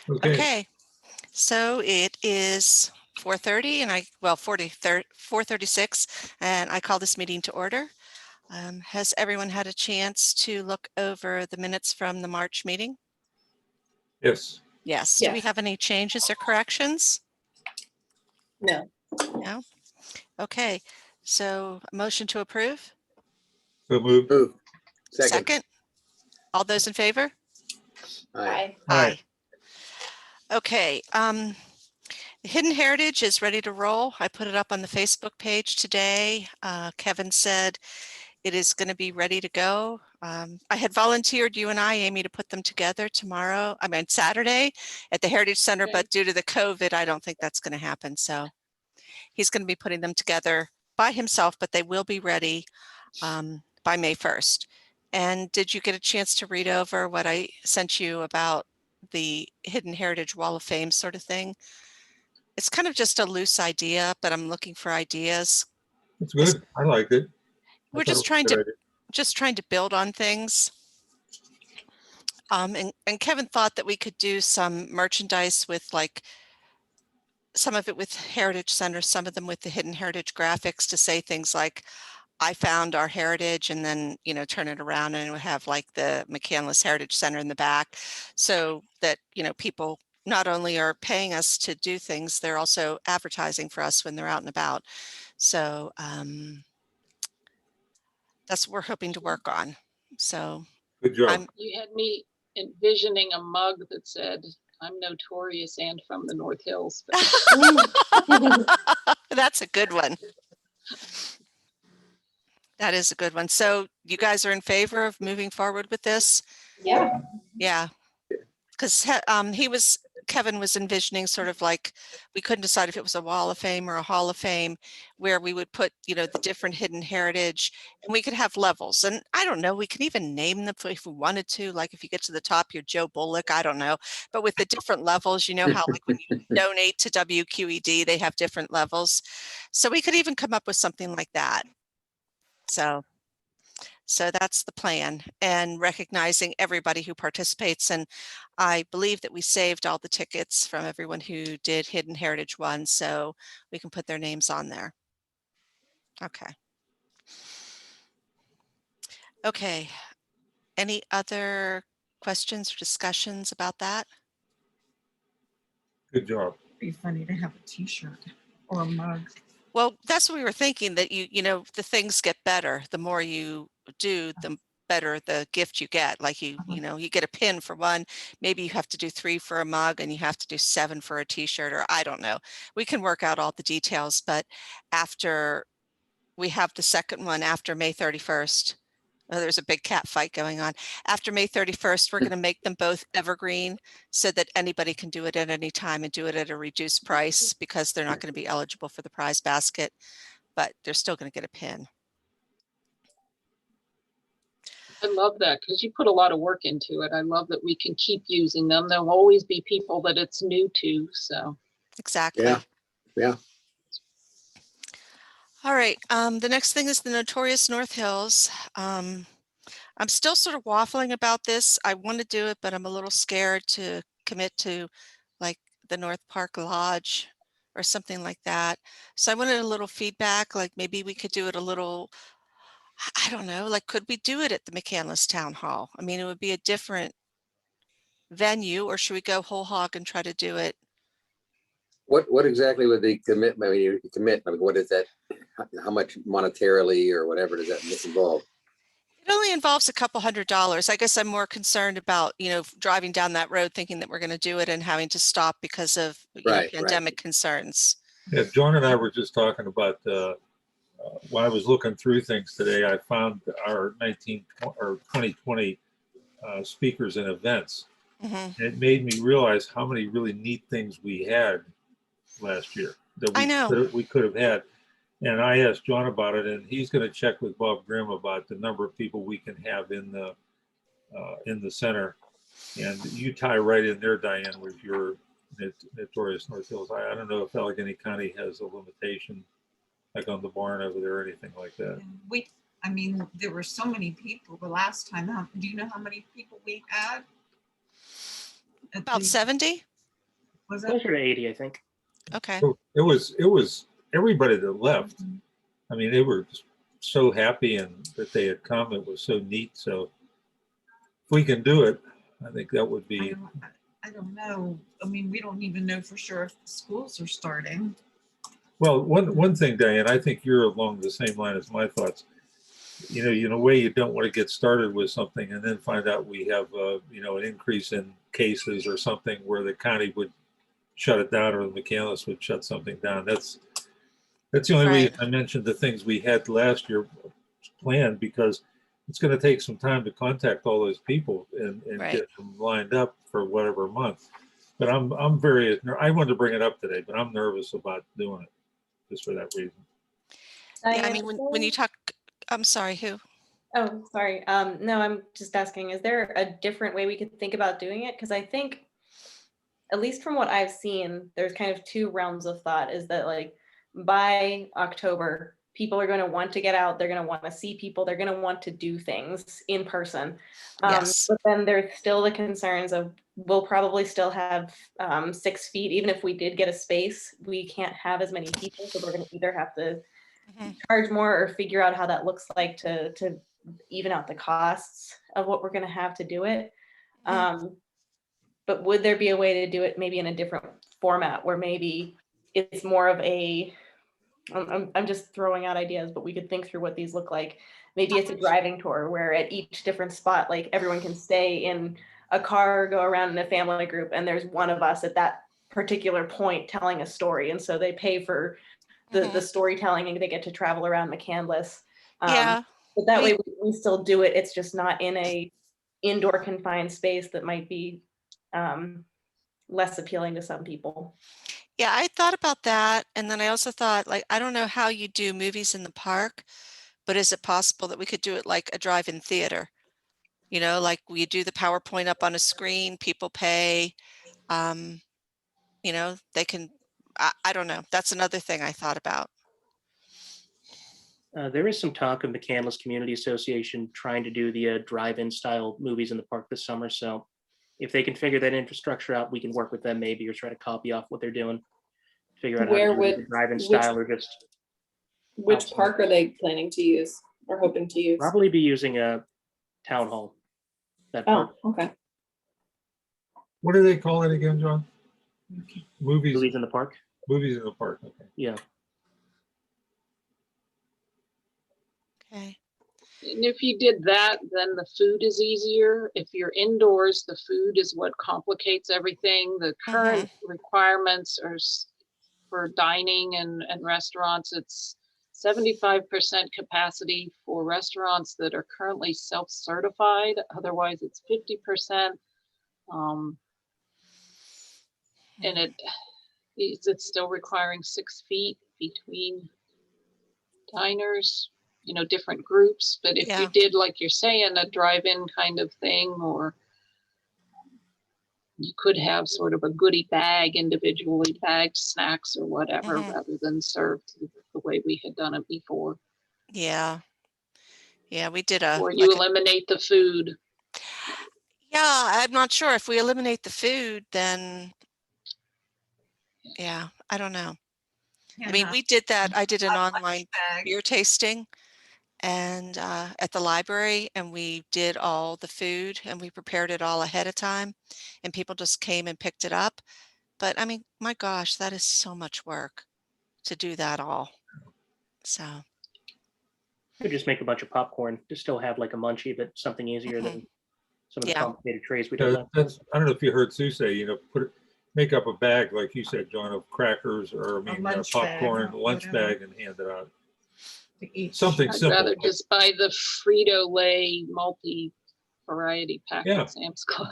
Okay. Okay, so it is 4:30 and 4:36, and I call this meeting to order. Has everyone had a chance to look over the minutes from the March meeting? Yes. Yes. Do we have any changes or corrections? No. No? Okay, so a motion to approve? So moved. Move. Second. All those in favor? Aye. Aye. Okay, Hidden Heritage is ready to roll. I put it up on the Facebook page today. Kevin said it is going to be ready to go. I had volunteered you and I, Amy, to put them together Saturday at the Heritage Center, but due to the COVID, I don't think that's going to happen. So he's going to be putting them together by himself, but they will be ready by May 1st. And did you get a chance to read over what I sent you about the Hidden Heritage Wall of Fame sort of thing? It's kind of just a loose idea, but I'm looking for ideas. It's good. I liked it. We're just trying to build on things. And Kevin thought that we could do some merchandise with like some of it with Heritage Center, some of them with the Hidden Heritage graphics to say things like, I found our heritage, and then, you know, turn it around and it would have like the McCandless Heritage Center in the back, so that, you know, people not only are paying us to do things, they're also advertising for us when they're out and about. So that's what we're hoping to work on. So Good job. You had me envisioning a mug that said, I'm notorious and from the North Hills. That's a good one. That is a good one. So you guys are in favor of moving forward with this? Yeah. Yeah. Because Kevin was envisioning sort of like, we couldn't decide if it was a Wall of Fame or a Hall of Fame, where we would put, you know, the different hidden heritage, and we could have levels. And I don't know, we can even name them if we wanted to, like if you get to the top, you're Joe Bullock, I don't know. But with the different levels, you know how like when you donate to WQED, they have different levels. So we could even come up with something like that. So that's the plan, and recognizing everybody who participates. And I believe that we saved all the tickets from everyone who did Hidden Heritage 1, so we can put their names on there. Okay. Okay. Any other questions or discussions about that? Good job. It'd be funny to have a t-shirt or a mug. Well, that's what we were thinking, that you know, the things get better. The more you do, the better the gift you get. Like you know, you get a pin for one, maybe you have to do 3 for a mug, and you have to do 7 for a t-shirt, or I don't know. We can work out all the details, but after we have the second one after May 31st, there's a big cat fight going on. After May 31st, we're going to make them both evergreen so that anybody can do it at any time and do it at a reduced price, because they're not going to be eligible for the prize basket, but they're still going to get a pin. I love that, because you put a lot of work into it. I love that we can keep using them. There'll always be people that it's new to, so. Exactly. Yeah. All right. The next thing is the Notorious North Hills. I'm still sort of waffling about this. I want to do it, but I'm a little scared to commit to like the North Park Lodge or something like that. So I wanted a little feedback, like maybe we could do it a little, I don't know, like could we do it at the McCandless Town Hall? I mean, it would be a different venue, or should we go whole hog and try to do it? What exactly would the commitment? I mean, you commit. I mean, what is that? How much monetarily or whatever does that involve? It only involves a couple $100s. I guess I'm more concerned about, you know, driving down that road thinking that we're going to do it and having to stop because of pandemic concerns. Yeah, John and I were just talking about when I was looking through things today, I found our 2020 speakers and events. Mm-hmm. And it made me realize how many really neat things we had last year that we could have had. And I asked John about it, and he's going to check with Bob Grimm about the number of people we can have in the center. And you tie right in there, Diane, with your Notorious North Hills. I don't know if Allegheny County has a limitation, like on the barn over there or anything like that. I mean, there were so many people the last time. Do you know how many people we had? About 70. Was it? Closer to 80, I think. Okay. It was everybody that left. I mean, they were so happy and that they had come. It was so neat. So if we can do it, I think that would be. I don't know. I mean, we don't even know for sure if the schools are starting. Well, one thing, Diane, I think you're along the same line as my thoughts. In a way, you don't want to get started with something and then find out we have, an increase in cases or something where the county would shut it down or the McCandless would shut something down. That's the only reason I mentioned the things we had last year planned, because it's going to take some time to contact all those people and get them lined up for whatever month. But I wanted to bring it up today, but I'm nervous about doing it just for that reason. Yeah, I mean, when you talk, I'm sorry, who? Oh, sorry. No, I'm just asking, is there a different way we could think about doing it? Because I think, at least from what I've seen, there's kind of two realms of thought, is that like by October, people are going to want to get out, they're going to want to see people, they're going to want to do things in person. Yes. But then there's still the concerns of, we'll probably still have 6 feet, even if we did get a space, we can't have as many people, so we're going to either have to charge more or figure out how that looks like to even out the costs of what we're going to have to do it. But would there be a way to do it maybe in a different format where maybe it's more of a, I'm just throwing out ideas, but we could think through what these look like. Maybe it's a driving tour where at each different spot, like everyone can stay in a car, go around in a family group, and there's one of us at that particular point telling a story. And so they pay for the storytelling and they get to travel around McCandless. Yeah. But that way we still do it. It's just not in a indoor confined space that might be less appealing to some people. Yeah, I thought about that. And then I also thought, like, I don't know how you do movies in the park, but is it possible that we could do it like a drive-in theater? Like we do the PowerPoint up on a screen, people pay, they can, I don't know. That's another thing I thought about. There is some talk of McCandless Community Association trying to do the drive-in style movies in the park this summer. So if they can figure that infrastructure out, we can work with them maybe, or try to copy off what they're doing. Figure out how to do the drive-in style, or just which park are they planning to use or hoping to use? probably be using a town hall. That park. Oh, okay. What do they call it again, John? Movies in the park. Movies in the park. Okay. Yeah. Okay. And if you did that, then the food is easier. If you're indoors, the food is what complicates everything. The current requirements are for dining and restaurants. It's 75% capacity for restaurants that are currently self-certified. Otherwise, it's 50%. And it's still requiring 6 feet between diners, different groups. But if you did, like you're saying, a drive-in kind of thing, or you could have sort of a goodie bag, individually bagged snacks or whatever, rather than served the way we had done it before. Yeah. Yeah, we did or you eliminate the food. Yeah, I'm not sure. If we eliminate the food, then yeah, I don't know. I mean, we did that. I did an online beer tasting and at the library, and we did all the food and we prepared it all ahead of time, and people just came and picked it up. But I mean, my gosh, that is so much work to do that all. So could just make a bunch of popcorn to still have like a munchie, but something easier than some of the complicated trays we do. I don't know if you heard Sue say, make up a bag, like you said, John, of crackers or popcorn, lunch bag, and hand it out. Something I'd simple. rather just buy the Frito-Lay multi-variety pack at Sam's Club.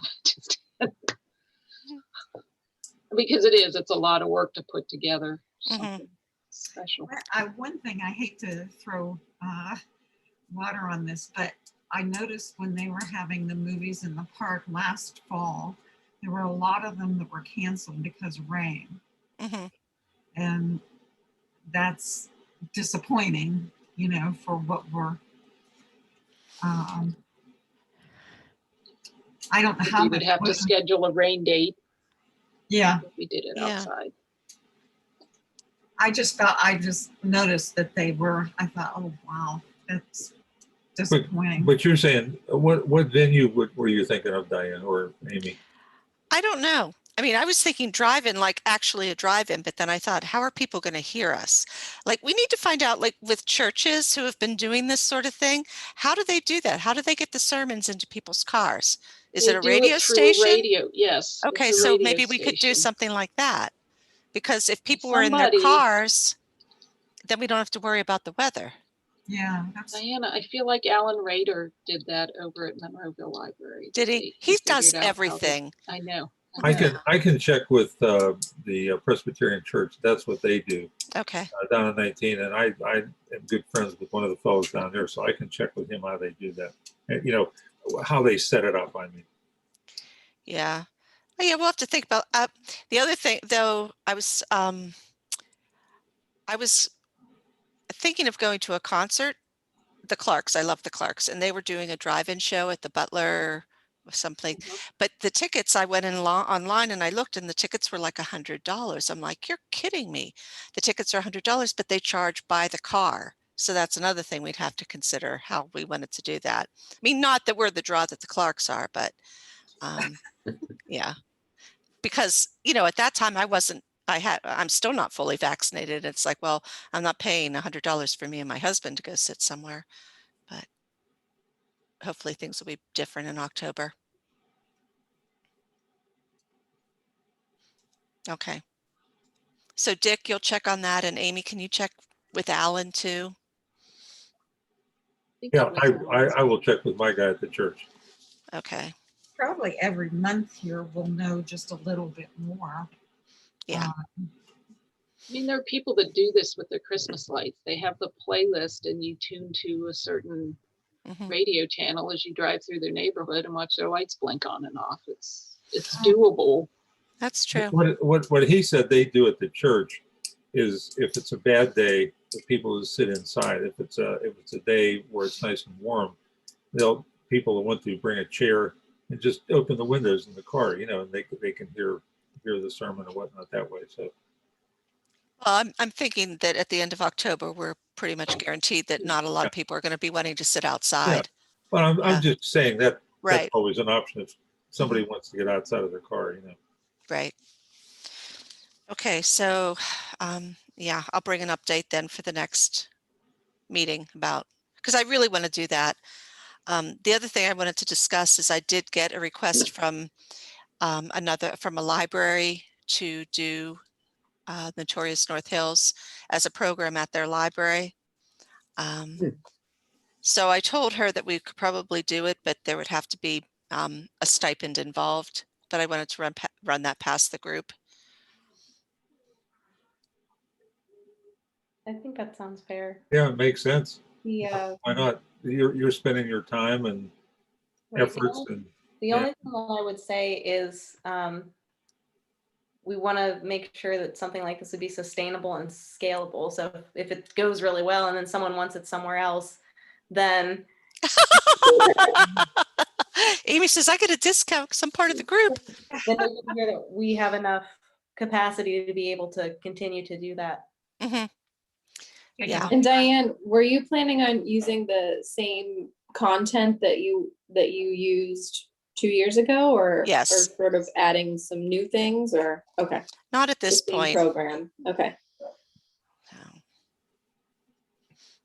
Because it's a lot of work to put together something special. One thing, I hate to throw water on this, but I noticed when they were having the movies in the park last fall, there were a lot of them that were canceled because of rain. And that's disappointing, for what we're, I don't know how you would have to schedule a rain date. Yeah. if we did it Yeah. outside. I just noticed that they were, I thought, oh, wow, that's disappointing. But you're saying, what venue were you thinking of, Diane or Amy? I don't know. I mean, I was thinking drive-in, like actually a drive-in, but then I thought, how are people going to hear us? Like, we need to find out, like with churches who have been doing this sort of thing, how do they do that? How do they get the sermons into people's cars? Is it a They do radio through station? Radio, yes. Okay, it's a so radio maybe we could do station. something like that. Because if people were in their Somebody- cars, then we don't have to worry about the weather. Yeah, that's Diana, I feel like Alan Rader did that over at Monroeville Library. Did he? He does everything. I know. I can check with the Presbyterian Church. That's what they do Okay. down in 19, and I am good friends with one of the fellows down there, so I can check with him how they do that. And, you know, how they set it up. I mean, Yeah. Oh, yeah, we'll have to think about the other thing, though. I was thinking of going to a concert. The Clarks, I love the Clarks, and they were doing a drive-in show at the Butler or something. But the tickets, I went in online and I looked, and the tickets were like $100. I'm like, you're kidding me. The tickets are $100, but they charge by the car. So that's another thing we'd have to consider how we wanted to do that. I mean, not that we're the draw that the Clarks are, but yeah. Because, you know, at that time I'm still not fully vaccinated. It's like, well, I'm not paying $100 for me and my husband to go sit somewhere, but hopefully things will be different in October. Okay. So Dick, you'll check on that, and Amy, can you check with Alan too? yeah, I will check with my guy at the church. Okay. probably every month here we'll know just a little bit more. Yeah. I mean, there are people that do this with their Christmas lights. They have the playlist and you tune to a certain radio channel as you drive through their neighborhood and watch their lights blink on and off. It's doable. That's true. What he said they do at the church is if it's a bad day, the people who sit inside. If it's a day where it's nice and warm, people that want to bring a chair and just open the windows in the car, you know, and they can hear the sermon and whatnot that way. So. Well, I'm thinking that at the end of October, we're pretty much guaranteed that not a lot of people are going to be wanting to sit outside. Yeah. Well, I'm just saying that right. That's always an option if somebody wants to get outside of their car, you know. Right. Okay, so yeah, I'll bring an update then for the next meeting because I really want to do that. The other thing I wanted to discuss is I did get a request from from a library to do Notorious North Hills as a program at their library. So I told her that we could probably do it, but there would have to be a stipend involved. But I wanted to run that past the group. I think that sounds fair. Yeah, it makes sense. Yeah. Why not? You're spending your time and efforts. The only thing I would say is we want to make sure that something like this would be sustainable and scalable. So if it goes really well and then someone wants it somewhere else, then Amy says, I get a discount because I'm part of the group. Then we have enough capacity to be able to continue to do that. Yeah. And Diane, were you planning on using the same content that you used 2 years ago, or yes, or sort of adding some new things, or okay? Not at this point. Program. Okay.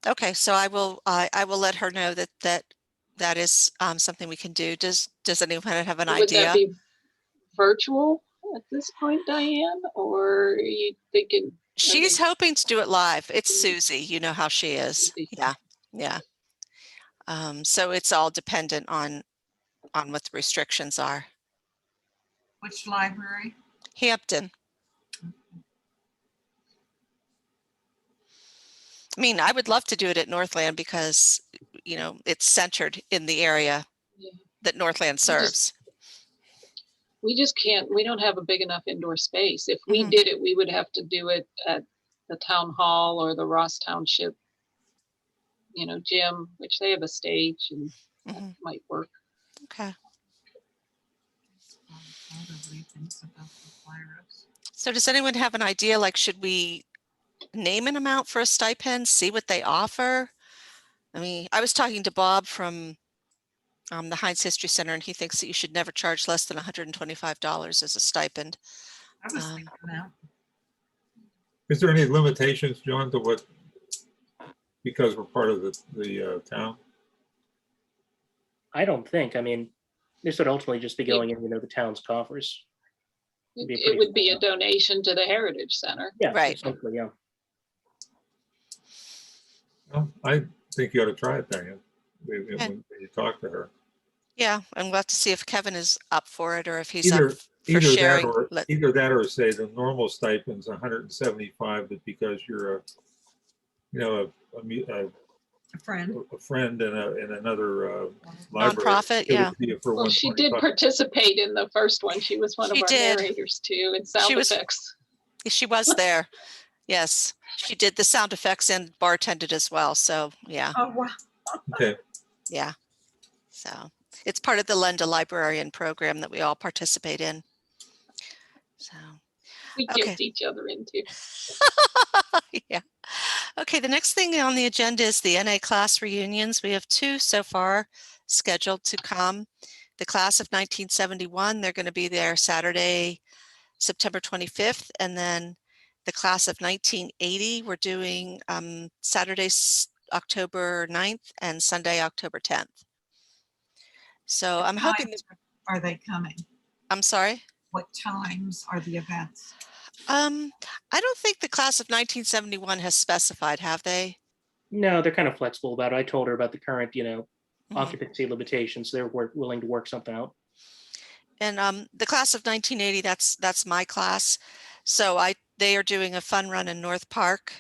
Okay, so I will let her know that is something we can do. Does anyone have an idea? Would that be virtual at this point, Diane, or are you thinking? She's hoping to do it live. It's Susie, you know how she is. Yeah. So it's all dependent on what the restrictions are. Which library? Hampton. I mean, I would love to do it at Northland because, you know, it's centered in the area that Northland serves. We just can't, we don't have a big enough indoor space. If we did it, we would have to do it at the town hall or the Ross Township, you know, gym, which they have a stage and that might work. Okay. us about the virus. So does anyone have an idea, like, should we name an amount for a stipend, see what they offer? I mean, I was talking to Bob from the Heinz History Center, and he thinks that you should never charge less than $125 as a stipend. I was thinking that. Is there any limitations, John, to what, because we're part of the town? I don't think. I mean, this would ultimately just be going in, the town's coffers. It would be a donation to the Heritage Center. Yeah, Right. Essentially, yeah. Well, I think you ought to try it, Diane, when you talk to her. Yeah, and we'll have to see if Kevin is up for it or if he's Either up for sharing. Either that or say the normal stipend's 175, but because you're a friend in another library. Nonprofit, yeah. Well, she did participate in the first one. She was one of our narrators too, and sound effects. She was there. Yes, she did the sound effects and bartended as well. So yeah. Oh, wow. Okay. Yeah. So it's part of the Lend a Librarian program that we all participate in. So we gift each other into. Yeah. Okay, the next thing on the agenda is the NA class reunions. We have 2 so far scheduled to come. The class of 1971, they're going to be there Saturday, September 25th, and then the class of 1980, we're doing Saturday, October 9th and Sunday, October 10th. So I'm hoping. Are they coming? I'm sorry? What times are the events? I don't think the class of 1971 has specified, have they? No, they're kind of flexible about it. I told her about the current, occupancy limitations. They're willing to work something out. And the class of 1980, that's my class. So they are doing a fun run in North Park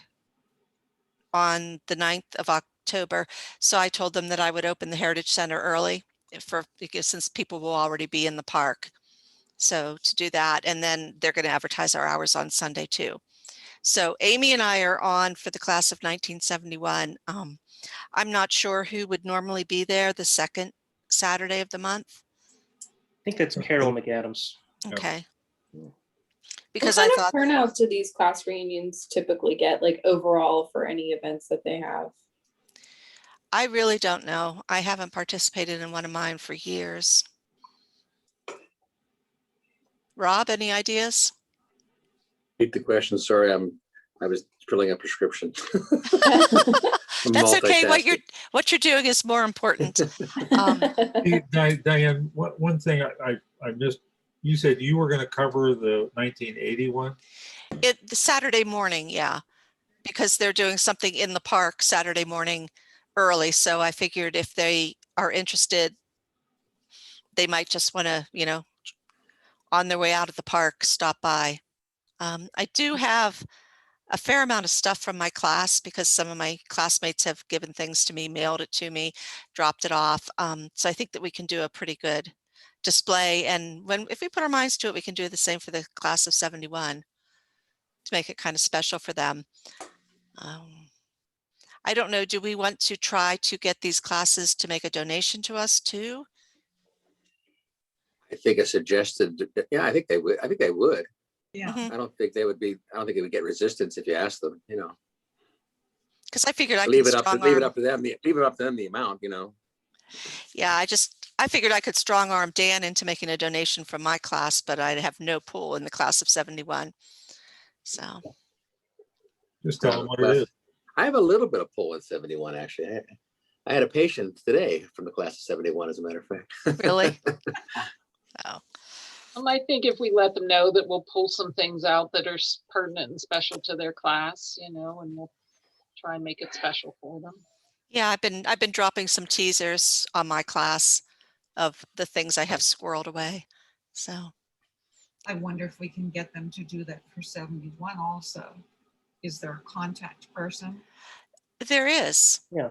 on the 9th of October. So I told them that I would open the Heritage Center early because since people will already be in the park. So to do that, and then they're going to advertise our hours on Sunday too. So Amy and I are on for the class of 1971. I'm not sure who would normally be there the second Saturday of the month. I think that's Carol McAdams. Okay. Because what kind of turnout do these class reunions typically get, like overall for any events that they have? I really don't know. I haven't participated in one of mine for years. Rob, any ideas? Repeat the question. Sorry, I was filling a prescription. That's okay. What you're doing is more important. Diane, one thing I missed. You said you were going to cover the 1981. The Saturday morning, yeah, because they're doing something in the park Saturday morning early. So I figured if they are interested, they might just want to, on their way out of the park, stop by. I do have a fair amount of stuff from my class because some of my classmates have given things to me, mailed it to me, dropped it off. So I think that we can do a pretty good display. And if we put our minds to it, we can do the same for the class of 71 to make it kind of special for them. I don't know, do we want to try to get these classes to make a donation to us too? I think I suggested, yeah, I think they would. Yeah. Mm-hmm. I don't think they would get resistance if you asked them, Because I figured I leave it up to them. Leave it up to them, the amount, Yeah, I figured I could strong arm Dan into making a donation from my class, but I'd have no pull in the class of 71. So just tell them what it is. I have a little bit of pull in 71, actually. I had a patient today from the class of 71, as a matter of fact. Really? Oh. I think if we let them know that we'll pull some things out that are pertinent and special to their class, and we'll try and make it special for them. Yeah, I've been dropping some teasers on my class of the things I have squirreled away. So I wonder if we can get them to do that for 71 also. Is there a contact person? there is. Yeah.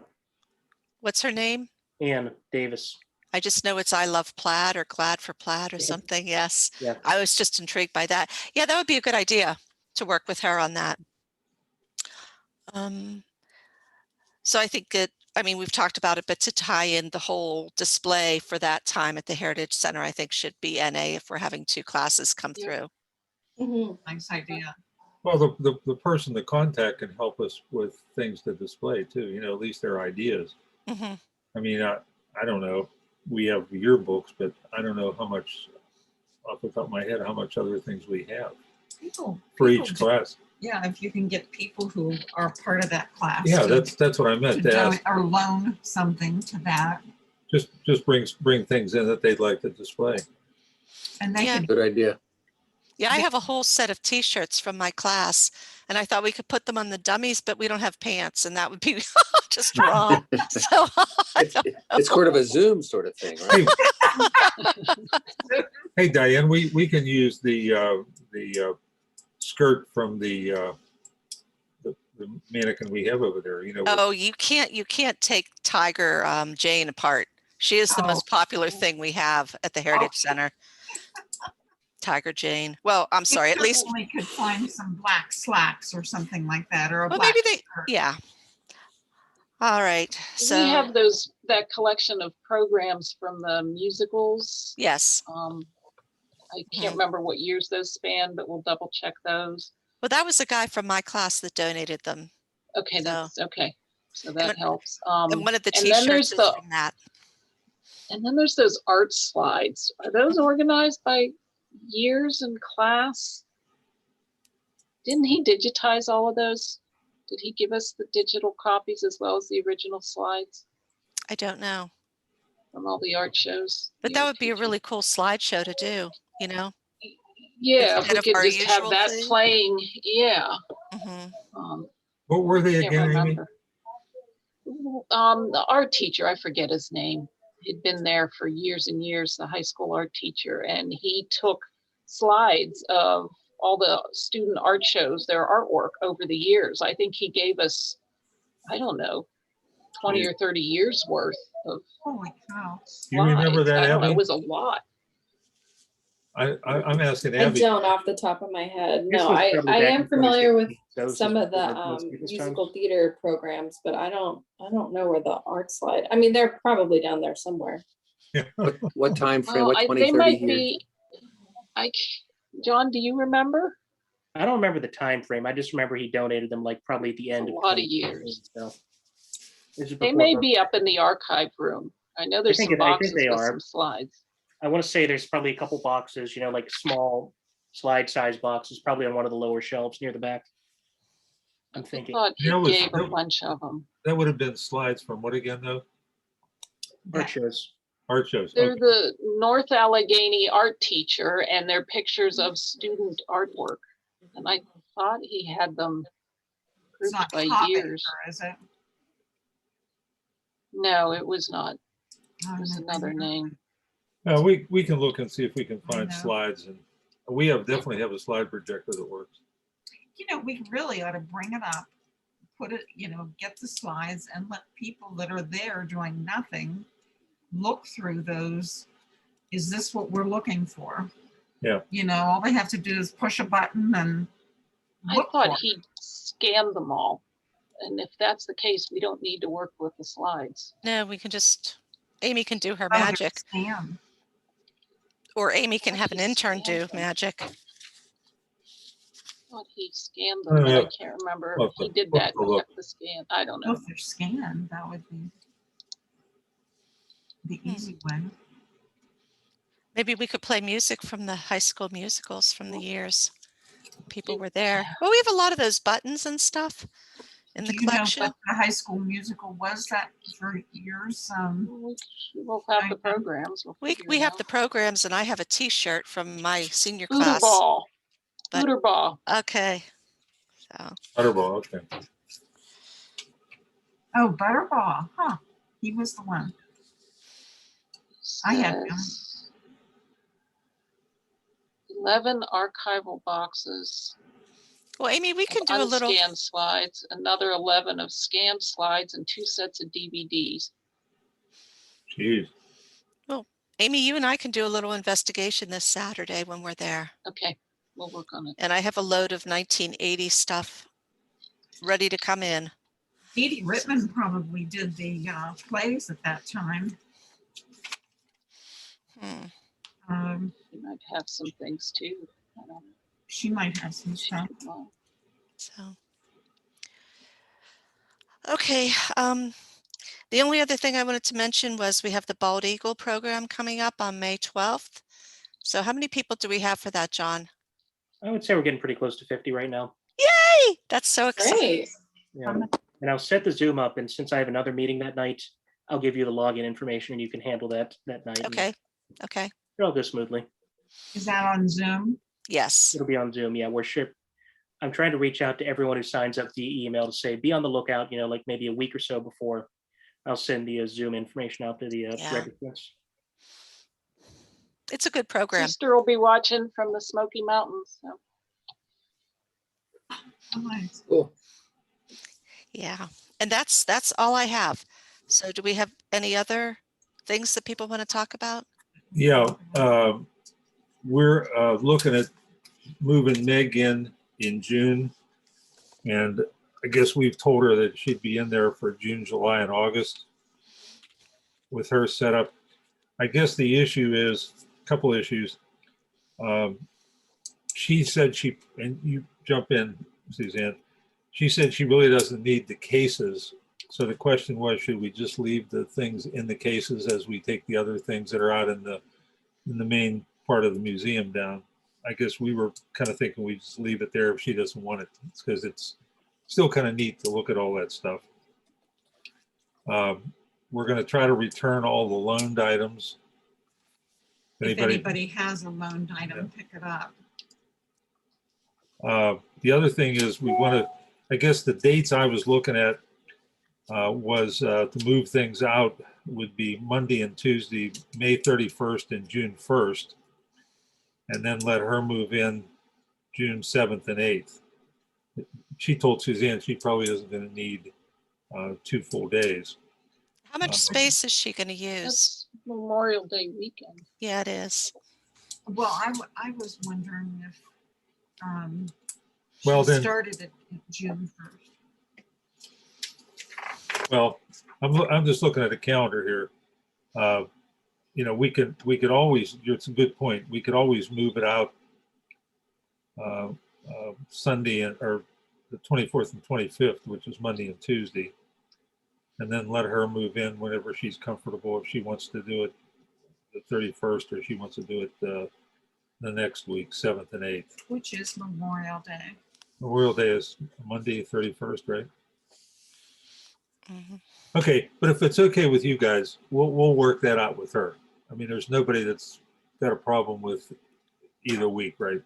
What's her name? Ann Davis. I just know it's I Love Plaid or Glad for Plaid or something. Yes. Yeah. I was just intrigued by that. Yeah, that would be a good idea to work with her on that. So I think that I mean, we've talked about it, but to tie in the whole display for that time at the Heritage Center, I think should be NA if we're having 2 classes come through. Nice idea. Well, the person, the contact can help us with things to display too, you know, at least their ideas. I mean, I don't know, we have yearbooks, but I don't know how much, off the top of my head, how much other things we have for each class. Yeah, if you can get people who are part of that class. Yeah, that's what I meant to ask. Or loan something to that. Just bring things in that they'd like to display. And they can. Good idea. Yeah, I have a whole set of t-shirts from my class, and I thought we could put them on the dummies, but we don't have pants, and that would be just wrong. So It's sort of a Zoom sort of thing, right? Hey, Diane, we can use the skirt from the mannequin we have over there. You know. Oh, you can't take Tiger Jane apart. She is the most popular thing we have at the Heritage Center. Tiger Jane. Well, I'm sorry. At least we could find some black slacks or something like that, or a well, black maybe they. skirt. Yeah. All right. So we have that collection of programs from the musicals. Yes. I can't remember what years those span, but we'll double check those. Well, that was a guy from my class that donated them. Okay, that's okay. So that helps. And one of the and then t-shirts is from that. And then there's those art slides. Are those organized by years in class? Didn't he digitize all of those? Did he give us the digital copies as well as the original slides I don't know. from all the art shows? But that would be a really cool slideshow to do, you know? Yeah, if Instead we of could our just have usual that thing. playing. Yeah. What were they Can't again, Amy? remember. The art teacher, I forget his name. He'd been there for years and years, the high school art teacher, and he took slides of all the student art shows, their artwork over the years. I think he gave us, I don't know, 20 or 30 years worth of Holy cow. slides. Do you remember that, I don't know, Abby? it was a lot. I'm asking I Abby. don't off the top of my head. This No, was I probably back am in familiar with 2016. So this some was of the before most people's musical times. theater programs, but I don't know where the art slide. I mean, they're probably down there somewhere. What time frame? Well, What 20, they 30 might years? be, John, do you remember? I don't remember the time frame. I just remember he donated them like probably at the end. A of lot of 2016, years. So this is They before may most- be up in the archive room. I know there's think some I think boxes they with are. some slides. I want to say there's probably a couple boxes, you know, like small slide size boxes, probably on one of the lower shelves near the back. I'm I thinking thought he That was- gave a that- bunch of them. That would have been slides from what again, though? art shows. Art shows. They're Okay. the North Allegheny art teacher, and they're pictures of student artwork. And I thought he had them It's grouped not by hot years. paper, is it? No, it was not. Oh, It was no, another no. name. We can look and see if we can find know. slides, and we definitely have a slide projector that works. You know, we really ought to bring it up, put it, you know, get the slides and let people that are there doing nothing look through those. Is this what we're looking for? Yeah. You know, all they have to do is push a button and I look thought for it. he scanned them all. And if that's the case, we don't need to work with the slides. No, we can just, Amy can do her Oh, they're magic, scanned. or Amy can have an He intern do scanned them. magic. I thought he scanned them, but yeah. I can't remember We'll if he have to- did we'll that have to and look. kept the scan. I don't Well, know. if they're scanned, that would be the easy way. Maybe we could play music from the high school musicals from the years. People were there. Well, we have a lot of those buttons and stuff in the Do you know collection. what the high school musical was that for years? We'll have the I know. programs. We'll We figure it have out. the programs, and I have a T-shirt from my senior Booter class. ball. but- Booter ball. Okay. So Butterball, okay. Oh, Butterball, huh? He was the one. I had them. Says 11 archival boxes. well, Amy, we can of do a little. unscanned slides, another 11 of scanned slides, and 2 sets of DVDs. Jeez. Amy, you and I can do a little investigation this Saturday when we're there. Okay, we'll work on it. And I have a load of 1980 stuff ready to come in. Edie Rittman probably did the plays at that time. You might have some things too. I don't know. She might have some stuff. So, okay. The only other thing I wanted to mention was we have the Bald Eagle program coming up on May 12th. So how many people do we have for that, John? I would say we're getting pretty close to 50 right now. Yay! That's so exciting. Great. Yeah. And I'll set the Zoom up, and since I have another meeting that night, I'll give you the login information and you can handle that night. Okay. Okay. It'll go smoothly. Is that on Zoom? Yes. It'll be on Zoom. Yeah, I'm trying to reach out to everyone who signs up via email to say, be on the lookout, like maybe a week or so before I'll send the Zoom information out to the registrants. It's a good program. Sister will be watching from the Smoky Mountains. So. Oh, nice. Cool. Yeah. And that's all I have. So do we have any other things that people want to talk about? Yeah, we're looking at moving Meg in June, and I guess we've told her that she'd be in there for June, July, and August with her setup. I guess the issue is a couple issues. She said and you jump in, Suzanne. She said she really doesn't need the cases. So the question was, should we just leave the things in the cases as we take the other things that are out in the main part of the museum down? I guess we were kind of thinking we just leave it there if she doesn't want it, because it's still kind of neat to look at all that stuff. We're going to try to return all the loaned items. If anybody has a loaned item, pick it up. The other thing is we want to, I guess the dates I was looking at was to move things out would be Monday and Tuesday, May 31st and June 1st, and then let her move in June 7th and 8th. She told Suzanne she probably isn't going to need 2 full days. How much space is she going to use? That's Memorial Day weekend. Yeah, it is. Well, I was wondering if Well, she then, started at June 1st. well, I'm just looking at a calendar here. We could always, it's a good point. We could always move it out Sunday or the 24th and 25th, which is Monday and Tuesday, and then let her move in whenever she's comfortable. If she wants to do it the 31st, or she wants to do it the next week, 7th and 8th. Which is Memorial Day. Memorial Day is Monday, 31st, right? Mm-hmm. Okay, but if it's okay with you guys, we'll work that out with her. I mean, there's nobody that's got a problem with either week, right?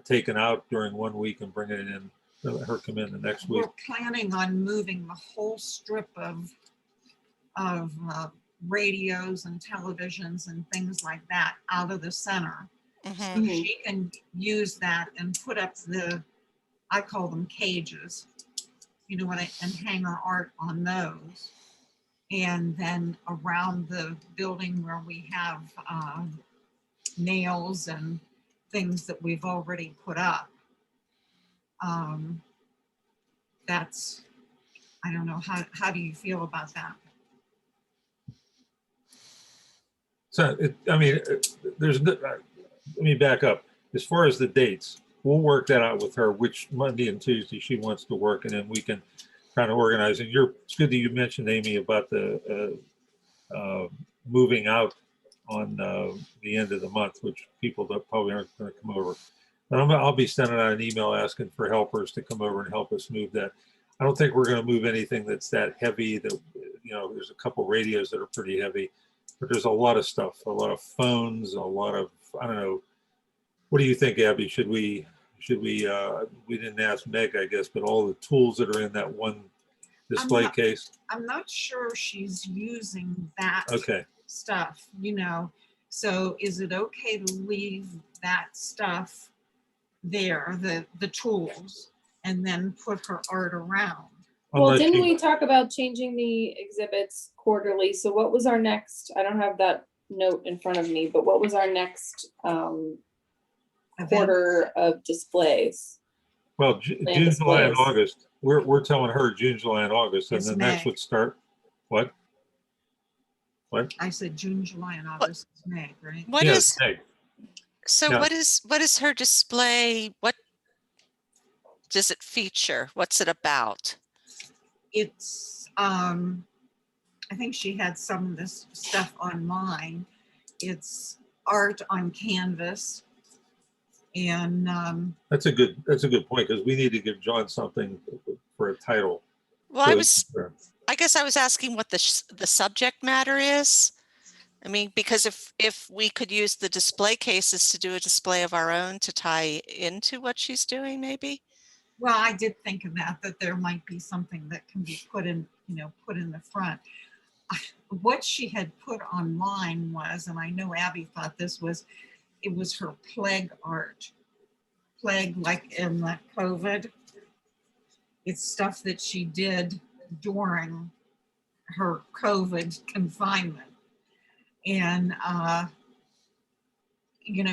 Taken out during one week and bringing it in, let her come in the next week. We're planning on moving the whole strip of radios and televisions and things like that out of the center. Mm-hmm. So she can use that and put up I call them cages, and hang her art on those. And then around the building where we have nails and things that we've already put up. I don't know, how do you feel about that? So, let me back up. As far as the dates, we'll work that out with her, which Monday and Tuesday she wants to work, and then we can kind of organize. And it's good that you mentioned, Amy, about the moving out on the end of the month, which people that probably aren't going to come over. But I'll be sending out an email asking for helpers to come over and help us move that. I don't think we're going to move anything that's that heavy. There's a couple radios that are pretty heavy, but there's a lot of stuff, a lot of phones, a lot of, I don't know. What do you think, Abby? We didn't ask Meg, I guess, but all the tools that are in that one display case? I'm not sure she's using that okay. stuff, so is it okay to leave that stuff there, the tools, and then put her art around? Well, didn't we talk about changing the exhibits quarterly? So what was our next, I don't have that note in front of me, but what was our next quarter of displays? Well, June, July, and August. we're telling her June, July, and August, and It's the next May. would start, what? What? I said June, July, and August is May, right? What Yeah, is, May. so yeah. what is her display? What does it feature? What's it about? It's, I think she had some of this stuff online. It's art on canvas. And That's a good point, because we need to give John something for a title. Well, So, I guess I was asking what the subject matter is. I mean, because if we could use the display cases to do a display of our own to tie into what she's doing, maybe. well, I did think of that there might be something that can be put in, put in the front. What she had put online was, and I know Abby thought it was her plague art. Plague, like in the COVID. It's stuff that she did during her COVID confinement. And,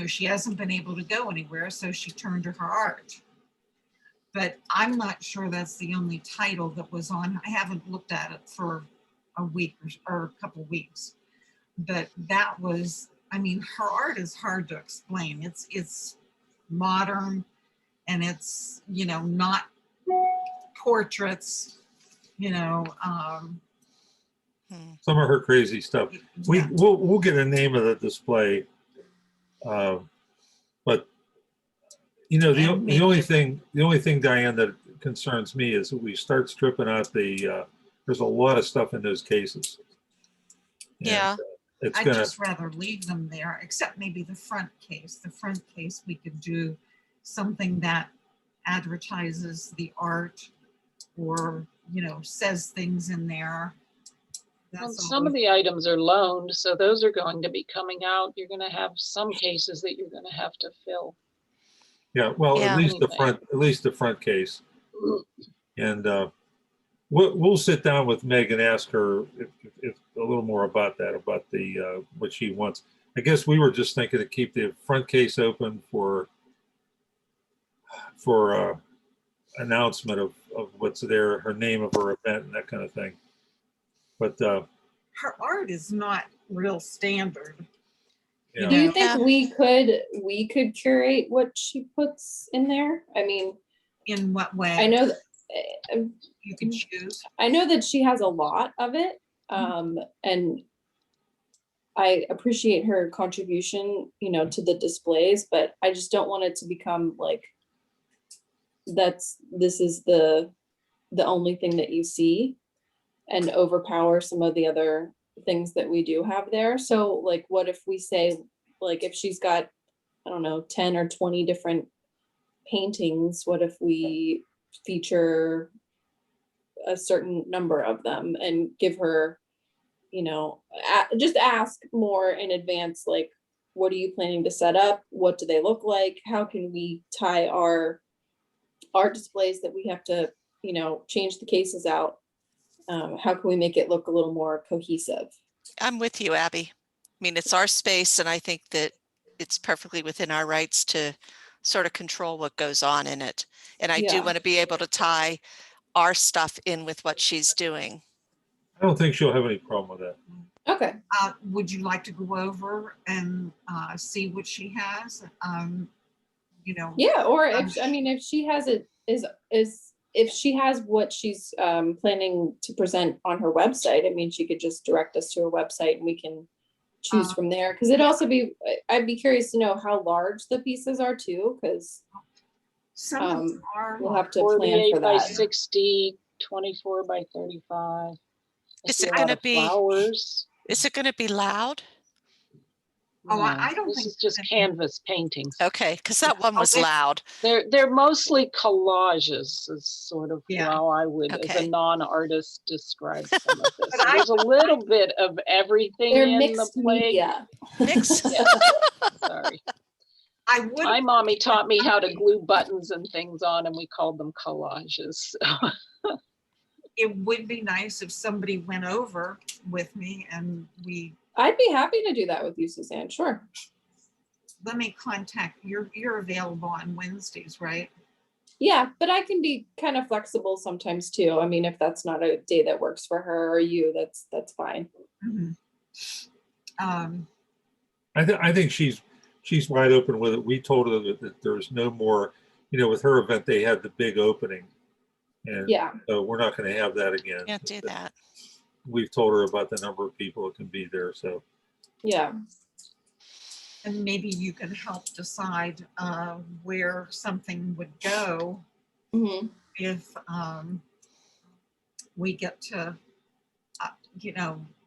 she hasn't been able to go anywhere, so she turned to her art. But I'm not sure that's the only title that was on. I haven't looked at it for a week or a couple of weeks. But that was, I mean, her art is hard to explain. It's modern, and it's, not portraits, some of her crazy stuff. We'll get a name of the display, but the only thing, Diane, that concerns me is that we start stripping out there's a lot of stuff in those cases. Yeah. And, I'd just rather leave them there, except maybe the front case. The front case, we could do something that advertises the art, or, says things in there. Well, some of the items are loaned, so those are going to be coming out. You're going to have some cases that you're going to have to fill. Yeah, well, Yeah. at least the front case. And we'll sit down with Meg and ask her if a little more about that, about the what she wants. I guess we were just thinking to keep the front case open for announcement of what's there, her name of her event, and that kind of thing. But her art is not real standard. Do you think we could curate what she puts in there? I mean, in what way? I know that you can choose. I know that she has a lot of it, and I appreciate her contribution, to the displays, but I just don't want it to become like this is the only thing that you see, and overpower some of the other things that we do have there. So like, what if we say, like, if she's got, I don't know, 10 or 20 different paintings, what if we feature a certain number of them and give her, just ask more in advance, like, what are you planning to set up? What do they look like? How can we tie our art displays that we have to, change the cases out? How can we make it look a little more cohesive? I'm with you, Abby. I mean, it's our space, and I think that it's perfectly within our rights to sort of control what goes on in it. And I do want to be able to tie our stuff in with what she's doing. I don't think she'll have any problem with that. Okay. Would you like to go over and see what she has? Yeah, or if she has it, if she has what she's planning to present on her website, I mean, she could just direct us to her website and we can choose from there. Because I'd be curious to know how large the pieces are too, because some are, we'll have to plan for that. 48 by 60, 24 by 35. Is it going to be flowers? Is it going to be loud? Oh, I don't think this is just canvas paintings. Okay, because that one was loud. They're mostly collages, is sort of how I would, as a non-artist, describe some of this. So there's a little bit of everything in the play. Mixed. Yeah. Sorry. My mommy taught me how to glue buttons and things on, and we called them collages. So. It would be nice if somebody went over with me and I'd be happy to do that with you, Suzanne. Sure. Let me contact, you're available on Wednesdays, right? Yeah, but I can be kind of flexible sometimes too. I mean, if that's not a day that works for her or you, that's fine. Mhm. I think she's wide open with it. We told her that there's no more, with her event, they had the big opening. And Yeah. so we're not going to have that again. Can't do that. We've told her about the number of people that can be there. So Yeah. And maybe you can help decide where something would go Mhm. if we get to,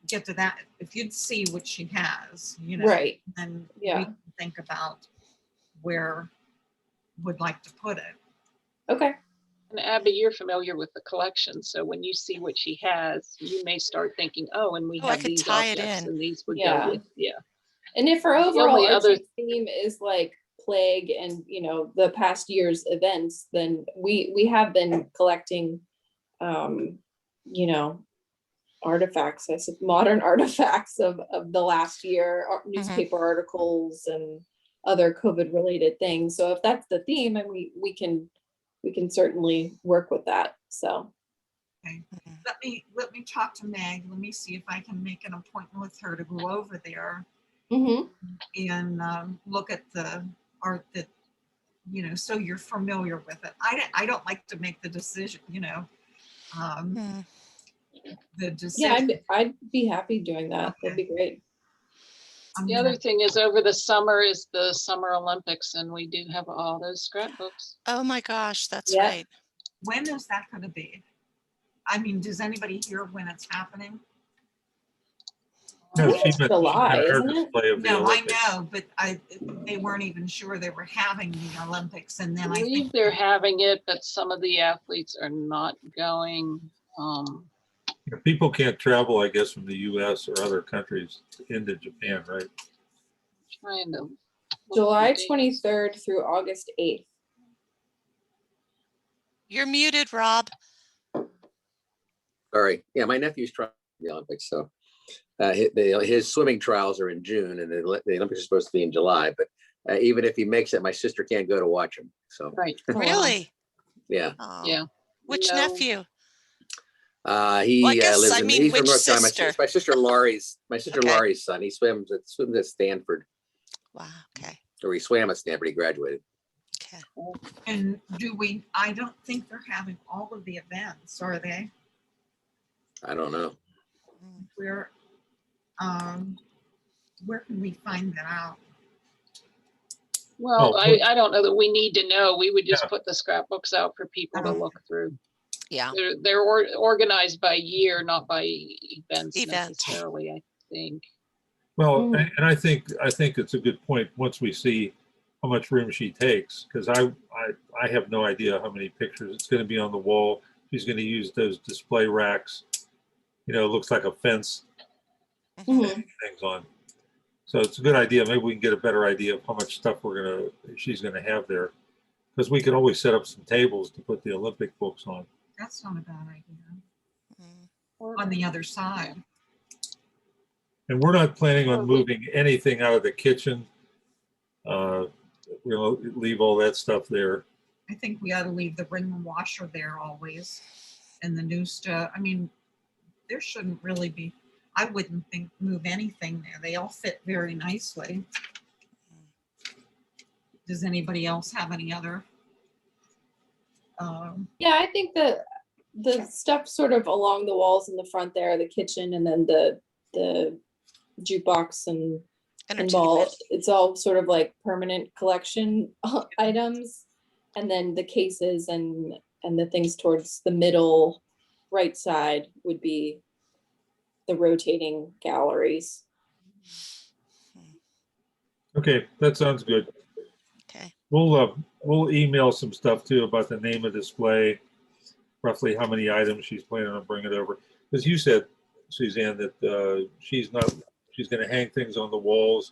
get to that. If you'd see what she has, Right. then Yeah. we can think about where would like to put it. Okay. And Abby, you're familiar with the collection, so when you see what she has, you may start thinking, oh, and we Oh, I have could these tie it objects in. and these would Yeah. go with, yeah. And if our The overall only other- theme is like plague and the past year's events, then we have been collecting artifacts, I said modern artifacts of the last year, newspaper articles and other COVID related things. So if that's the theme, and we can certainly work with that. So Okay. Let me talk to Meg. Let me see if I can make an appointment with her to go over there and look at the art that, so you're familiar with it. I don't like to make the decision, the decision. yeah, I'd be happy doing that. Okay. That'd be great. The other thing is over the summer is the Summer Olympics, and we do have all those scrapbooks. Oh my gosh, that's Yeah. right. When is that going to be? I mean, does anybody hear when it's happening? no, I think it's July, her isn't it? display of the No, I Olympics. know, but they weren't even sure they were having the Olympics, and I then I believe think they're having it, but some of the athletes are not going. People can't travel, I guess, from the U.S. or other countries into Japan, right? Trying to. look July for dates. 23rd through August 8th. You're muted, Rob. Sorry. Yeah, my nephew's trying the Olympics, so his swimming trials are in June, and the Olympics are supposed to be in July. But even if he makes it, my sister can't go to watch him. So Right. Oh, wow. Really? yeah, Oh. Yeah. Which No. nephew? he Well, I guess, lives I in. mean, He's from which North Carolina. sister? My sister Laurie's. My sister Okay. Laurie's son. He swims at Stanford, Wow. Okay. or he swam at Stanford. He graduated. Okay. and I don't think they're having all of the events, are they? I don't know. Where can we find that out? Well, Oh, I don't know that we need to know. We would just Yeah. put the scrapbooks out for people to Okay. look through. Yeah. They're organized by year, not by events Events. necessarily, I think. Well, and I think it's a good point once we see how much room she takes, because I have no idea how many pictures it's going to be on the wall. She's going to use those display racks. It looks like a fence Mhm. things on. So it's a good idea. Maybe we can get a better idea of how much stuff she's gonna have there, because we could always set up some tables to put the Olympic books on. That's not a bad idea. Mm. On the other side. And we're not planning on Or we- moving anything out of the kitchen. We'll leave all that stuff there. I think we ought to leave the ring and washer there always, and the new stuff. I mean, there shouldn't really be. I wouldn't move anything there. They all fit very nicely. Does anybody else have any other? Yeah, I think the stuff sort of along the walls in the front there, the kitchen, and then the jukebox and pinball, Entertainment. it's all sort of like permanent collection items. And then the cases and the things towards the middle right side would be the rotating galleries. Okay, that sounds good. Okay. We'll email some stuff too about the name of display, roughly how many items she's planning on bringing over. Because you said, Suzanne, that she's going to hang things on the walls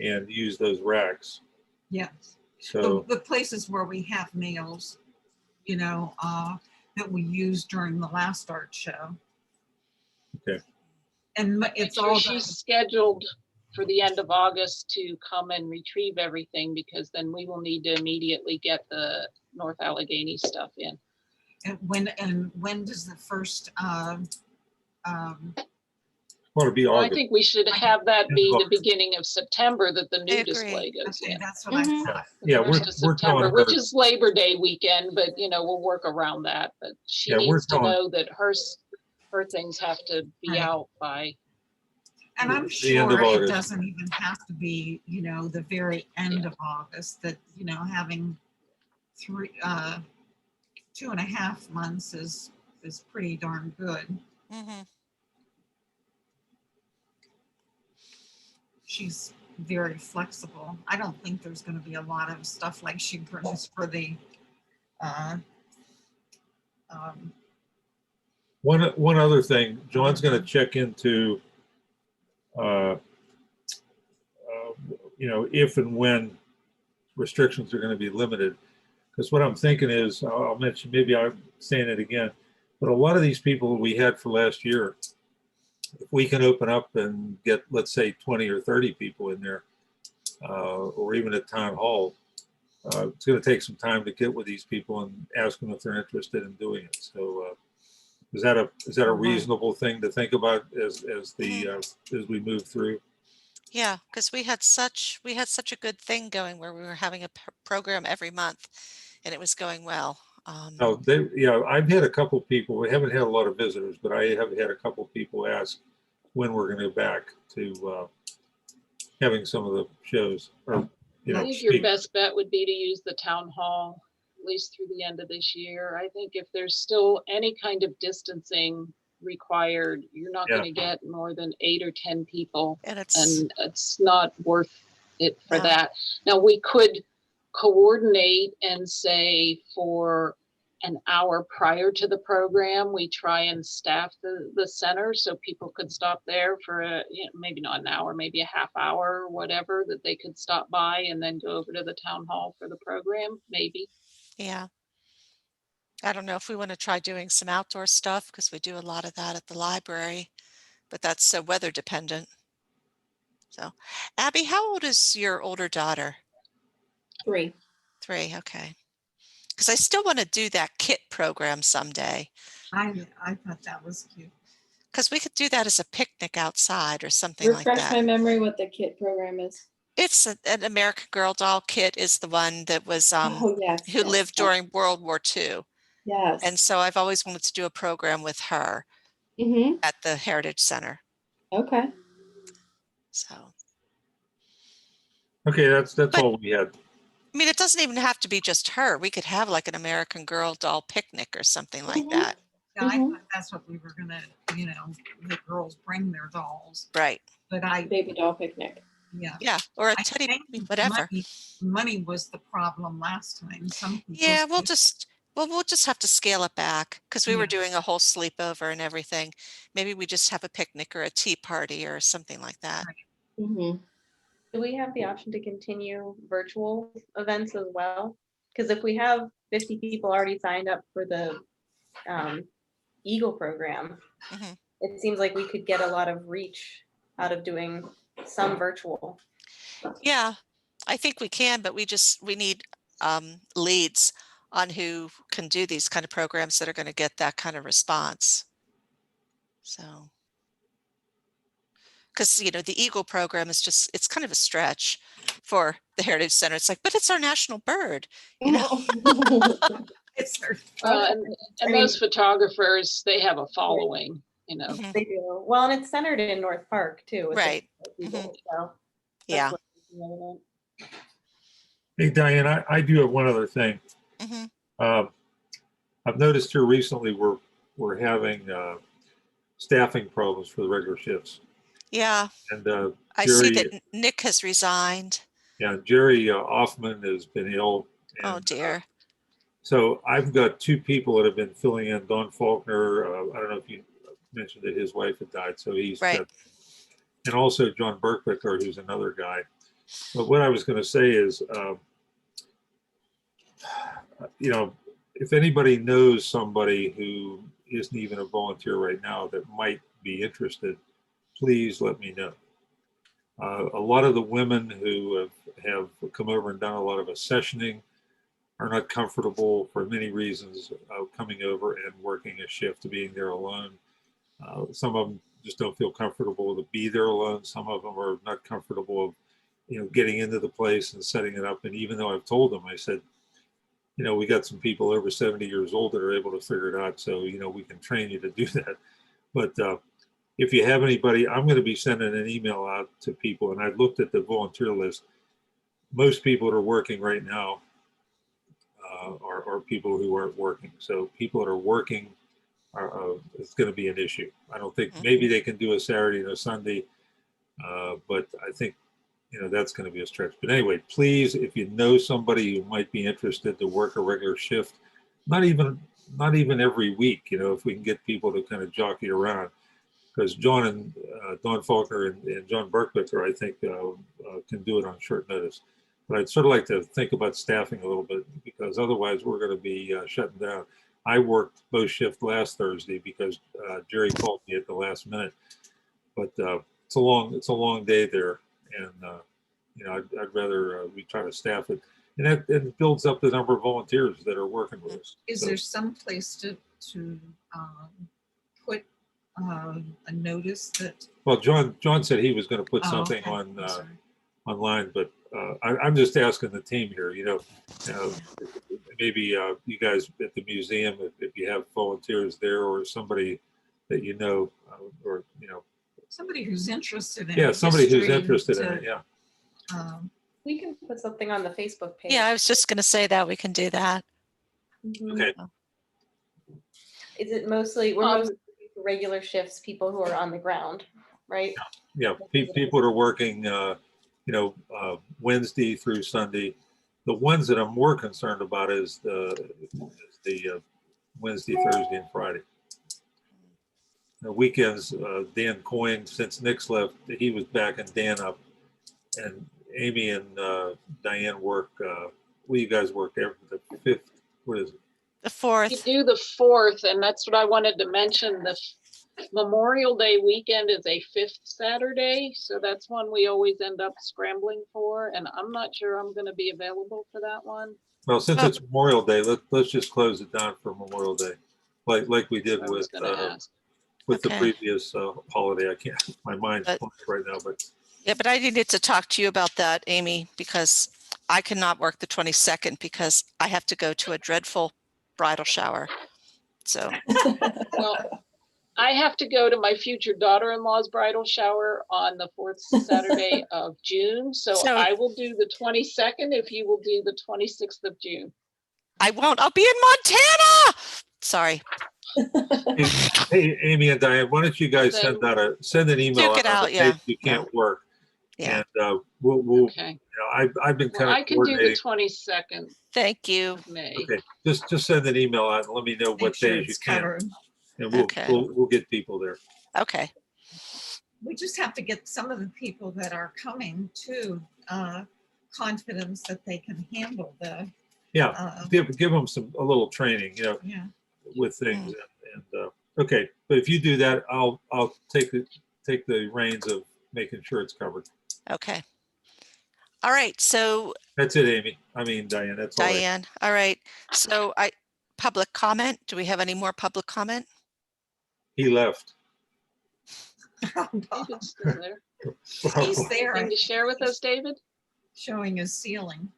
and use those racks. Yes. So The places where we have nails, that we used during the last art show. Okay. And Make it's sure all she's scheduled for the end of August to come and retrieve everything, because then we will need to immediately get the North Allegheny stuff in. And when does the first Want to be Well, I August. think we should have that be the beginning of September that the new agree. display goes okay, in. that's what I thought. Yeah, we're September, telling which her. is Labor Day weekend, but we'll work around that. But she Yeah, we're needs to telling- know that her things have to be Right. out by. And I'm The end of sure it August. doesn't even have to be, the very end of August, that, having 2.5 months is pretty darn good. Mm-hmm. She's very flexible. I don't think there's going to be a lot of stuff like she brings for the One other thing, John's going to check into, if and when restrictions are going to be limited. Because what I'm thinking is, I'll mention, maybe I'm saying it again, but a lot of these people we had for last year, if we can open up and get, let's say, 20 or 30 people in there, or even at town hall, it's going to take some time to get with these people and ask them if they're interested in doing it. So, is that a reasonable thing to think about as we move through? Yeah, because we had such a good thing going where we were having a program every month, and it was going well. No, I've had a couple people. We haven't had a lot of visitors, but I have had a couple people ask when we're going to go back to having some of the shows. Or, I think your best bet would be to use the town hall at least through the end of this year. I think if there's still any kind of distancing required, you're not going to get more than 8 or 10 people, and it's not worth it for No. that. Now we could coordinate and say for an hour prior to the program, we try and staff the center so people could stop there for maybe not an hour, maybe a half hour or whatever, that they could stop by and then go over to the town hall for the program, maybe. Yeah. I don't know if we want to try doing some outdoor stuff because we do a lot of that at the library, but that's so weather dependent. So, Abby, how old is your older daughter? 3. 3, okay. Because I still want to do that kit program someday. I thought that was cute. Because we could do that as a picnic outside or something like Refresh that. my memory what the kit program is. It's an American Girl doll kit is the one that was Oh, yes. who lived during World War II. Yes. And so I've always wanted to do a program with her at the Heritage Center. Okay. So. Okay, that's all we had. I mean, it doesn't even have to be just her. We could have like an American Girl doll picnic or something like that. Yeah, I thought that's what we were gonna, the girls bring their dolls. Right. But baby doll picnic. Yeah. Yeah, or a teddy, whatever. Money was the problem last time. Yeah, we'll just have to scale it back because we were doing a whole sleepover and everything. Maybe we just have a picnic or a tea party or something like that. Do we have the option to continue virtual events as well? Because if we have 50 people already signed up for the Eagle program, it seems like we could get a lot of reach out of doing some virtual. Yeah, I think we can, but we need leads on who can do these kind of programs that are going to get that kind of response. So, because, the Eagle program is it's kind of a stretch for the Heritage Center. It's like, but it's our national bird, It's their and those photographers, they have a following, They do. Well, and it's centered in North Park too. Right. So Yeah. Hey, Diane, I do have one other thing. I've noticed here recently we're having staffing problems for the regular shifts. Yeah. And I see that Nick has resigned. Yeah, Jerry Hoffman has been ill. And, oh dear. So I've got 2 people that have been filling in. Don Faulkner, I don't know if you mentioned that his wife had died, so he's got, and also John Berkwicker, who's another guy. But what I was going to say is, if anybody knows somebody who isn't even a volunteer right now that might be interested, please let me know. A lot of the women who have come over and done a lot of accessioning are not comfortable for many reasons coming over and working a shift, being there alone. Some of them just don't feel comfortable to be there alone. Some of them are not comfortable, getting into the place and setting it up. And even though I've told them, I said, we got some people over 70 years old that are able to figure it out. So, we can train you to do that. But if you have anybody, I'm going to be sending an email out to people. And I looked at the volunteer list. Most people that are working right now are people who aren't working. So people that are working it's going to be an issue. I don't think maybe they can do a Saturday and a Sunday, but I think that's going to be a stretch. But anyway, please, if you know somebody who might be interested to work a regular shift, not even every week, if we can get people to kind of jockey around, because John and Don Faulkner and John Berkwicker, I think, can do it on short notice. But I'd sort of like to think about staffing a little bit, because otherwise we're going to be shutting down. I worked both shifts last Thursday because Jerry called me at the last minute. But it's a long day there, and I'd rather we try to staff it, and it builds up the number of volunteers that are working with us. Is there some place to put a notice that? Well, John said he was going to put something on online, but I'm just asking the team here. Maybe you guys at the museum, if you have volunteers there, or somebody that or somebody who's interested in somebody who's interested in it. Yeah. We can put something on the Facebook page. Yeah, I was just going to say that we can do that. Okay. Is it mostly, we're mostly regular shifts, people who are on the ground, right? Yeah, people that are working, Wednesday through Sunday. The ones that I'm more concerned about is the Wednesday, Thursday, and Friday. The weekends, Dan Coyne, since Nick's left, he was backing Dan up, and Amy and Diane work. Well, you guys work every the 5th. What is it? The 4th. You do the 4th, and that's what I wanted to mention. The Memorial Day weekend is a 5th Saturday, so that's one we always end up scrambling for, and I'm not sure I'm going to be available for that one. Well, since it's Memorial Day, let's just close it down for Memorial Day, like we did with the previous holiday. I can't. My mind's blank right now, but. Yeah, but I needed to talk to you about that, Amy, because I cannot work the 22nd because I have to go to a dreadful bridal shower. So. Well, I have to go to my future daughter-in-law's bridal shower on the 4th Saturday of June. So I will do the 22nd if you will do the 26th of June. I won't. I'll be in Montana. Sorry. Hey, Amy and Diane, why don't you guys send an email out if you can't work. Yeah. And we'll okay. I've been kind of I can do the 22nd. Thank you. May. Okay, just send an email out and let me know what days you can. And we'll get people there. Okay. We just have to get some of the people that are coming to confidence that they can handle the. Yeah, give them a little training, with things. And okay, but if you do that, I'll take the reins of making sure it's covered. Okay. All right. So that's it, Amy. I mean, Diane. That's Diane. All right. So public comment. Do we have any more public comment? He left. David's still there. He's there. Anything to share with us, David? Showing his ceiling.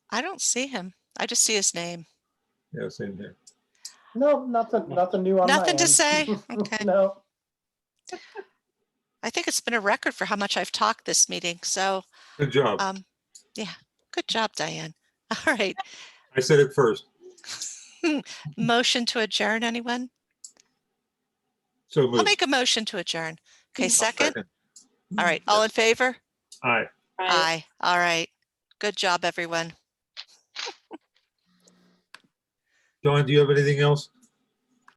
I don't see him. I just see his name. Yeah, same here. No, nothing new on my Nothing to end. say. Okay. No. I think it's been a record for how much I've talked this meeting. So good job. Yeah, good job, Diane. All right. I said it first. Motion to adjourn, anyone? So moved. I'll make a motion to adjourn. Okay, second. All right, all in favor? Aye. Aye. All right. Good job, everyone. Dawn, do you have anything else?